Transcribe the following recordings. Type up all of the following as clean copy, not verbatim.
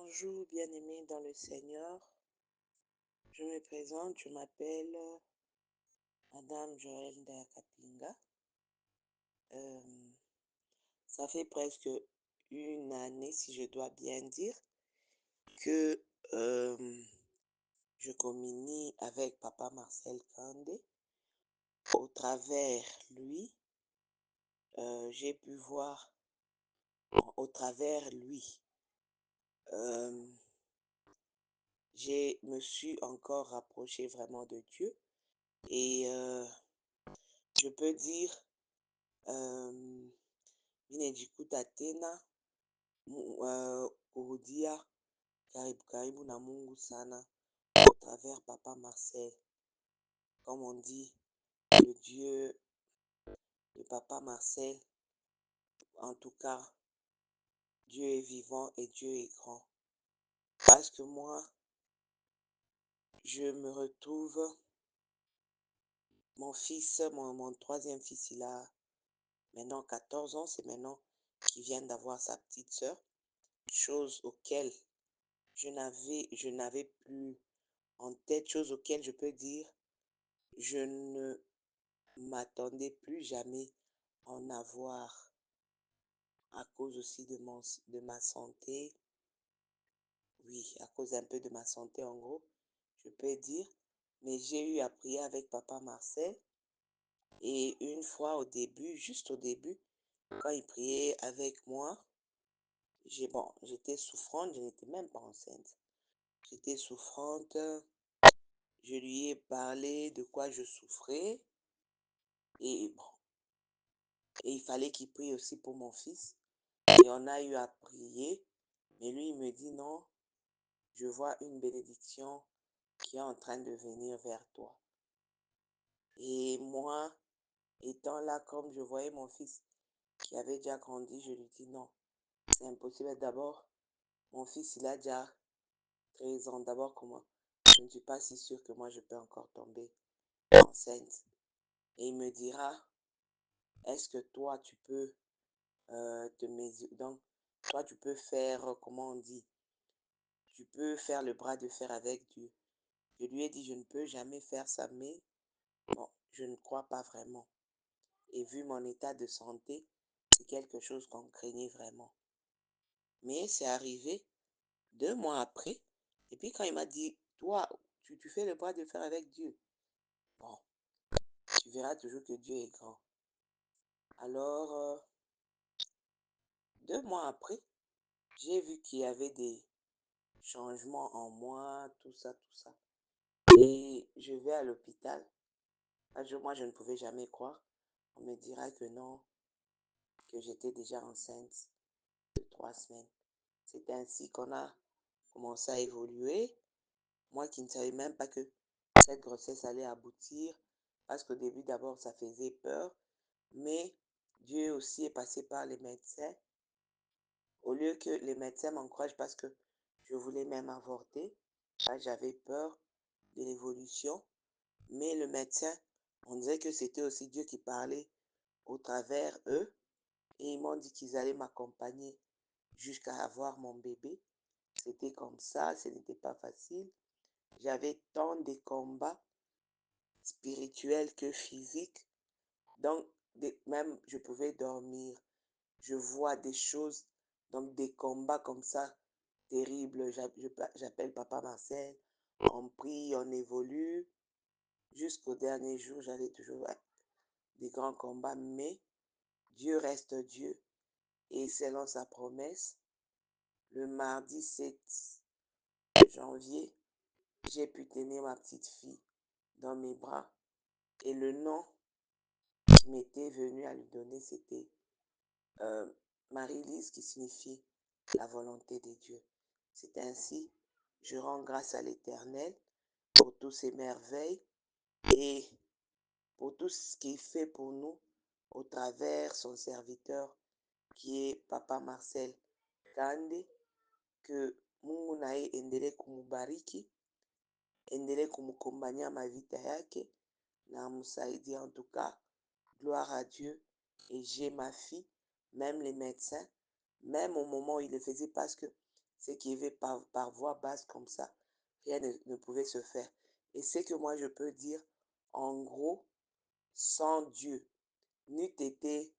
Bonjour, bien-aimés dans le Seigneur. Je me présente, je m'appelle Madame Joël Ndakapinga. Euh, Ça fait presque une année, si je dois bien dire, que je communie avec Papa Marcel Kandé. Au travers lui, j'ai pu voir, au travers lui, euh, me suis encore rapproché vraiment de Dieu. Et je peux dire, ninejikuta tena kurudia karibu karibu na Mungu sana au travers Papa Marcel. Comme on dit, le Dieu de Papa Marcel, en tout cas, Dieu est vivant et Dieu est grand. Parce que moi, je me retrouve, mon fils, mon troisième fils, il a maintenant 14 ans, c'est maintenant qu'il vient d'avoir sa petite sœur, chose auquel je n'avais plus en tête, chose auquel je peux dire, je ne m'attendais plus jamais en avoir à cause aussi de ma santé. Oui, à cause un peu de ma santé en gros, je peux dire. Mais j'ai eu à prier avec Papa Marcel. Et une fois au début, juste au début, quand il priait avec moi, j'étais souffrante, je n'étais même pas enceinte. J'étais souffrante, je lui ai parlé de quoi je souffrais. Et bon, et il fallait qu'il prie aussi pour mon fils. Et on a eu à prier. Mais lui, il me dit non, je vois une bénédiction qui est en train de venir vers toi. Et moi, étant là, comme je voyais mon fils qui avait déjà grandi, je lui dis non, c'est impossible. D'abord, mon fils, il a déjà 13 ans. D'abord, comment? Je ne suis pas si sûre que moi, je peux encore tomber enceinte. Et il me dira, est-ce que toi, tu peux te mesurer? Donc, toi, tu peux faire, comment on dit? Tu peux faire le bras de fer avec Dieu. Je lui ai dit, je ne peux jamais faire ça, mais bon, je ne crois pas vraiment. Et vu mon état de santé, c'est quelque chose qu'on craignait vraiment. Mais c'est arrivé 2 mois après. Et puis quand il m'a dit, toi, tu fais le bras de fer avec Dieu. Bon, tu verras toujours que Dieu est grand. Alors, 2 mois après, j'ai vu qu'il y avait des changements en moi, tout ça, tout ça. Et je vais à l'hôpital. Moi, je ne pouvais jamais croire. On me dira que non, que j'étais déjà enceinte de 3 semaines. C'est ainsi qu'on a commencé à évoluer. Moi qui ne savais même pas que cette grossesse allait aboutir, parce qu'au début, d'abord, ça faisait peur. Mais Dieu aussi est passé par les médecins. Au lieu que les médecins m'encouragent parce que je voulais même avorter, j'avais peur de l'évolution. Mais le médecin, on disait que c'était aussi Dieu qui parlait au travers eux. Et ils m'ont dit qu'ils allaient m'accompagner jusqu'à avoir mon bébé. C'était comme ça, ce n'était pas facile. J'avais tant de combats spirituels que physiques. Donc, même je pouvais dormir. Je vois des choses, donc des combats comme ça, terribles. J'appelle Papa Marcel. On prie, on évolue. Jusqu'au dernier jour, j'allais toujours des grands combats. Mais Dieu reste Dieu. Et selon sa promesse, le mardi 7 janvier, j'ai pu tenir ma petite fille dans mes bras. Et le nom qui m'était venu à lui donner, c'était Marie-Lise, qui signifie la volonté de Dieu. C'est ainsi, je rends grâce à l'Éternel pour tous ses merveilles et pour tout ce qu'il fait pour nous au travers son serviteur qui est Papa Marcel Kande, que Mungu naye endelee kumubariki, endelee kumkombania mavita yake na amsaidie. En tout cas, gloire à Dieu. Et j'ai ma fille, même les médecins, même au moment où il le faisait, parce que ce qui est par voie basse comme ça, rien ne pouvait se faire. Et c'est que moi je peux dire, en gros, sans Dieu, n'eût été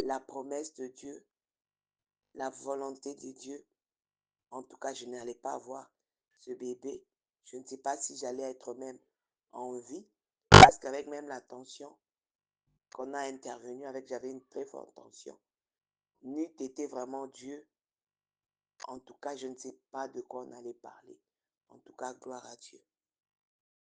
la promesse de Dieu, la volonté de Dieu, en tout cas, je n'allais pas avoir ce bébé. Je ne sais pas si j'allais être même en vie, parce qu'avec même la tension qu'on a intervenue avec, j'avais une très forte tension. N'eût été vraiment Dieu, en tout cas, je ne sais pas de quoi on allait parler. En tout cas, gloire à Dieu.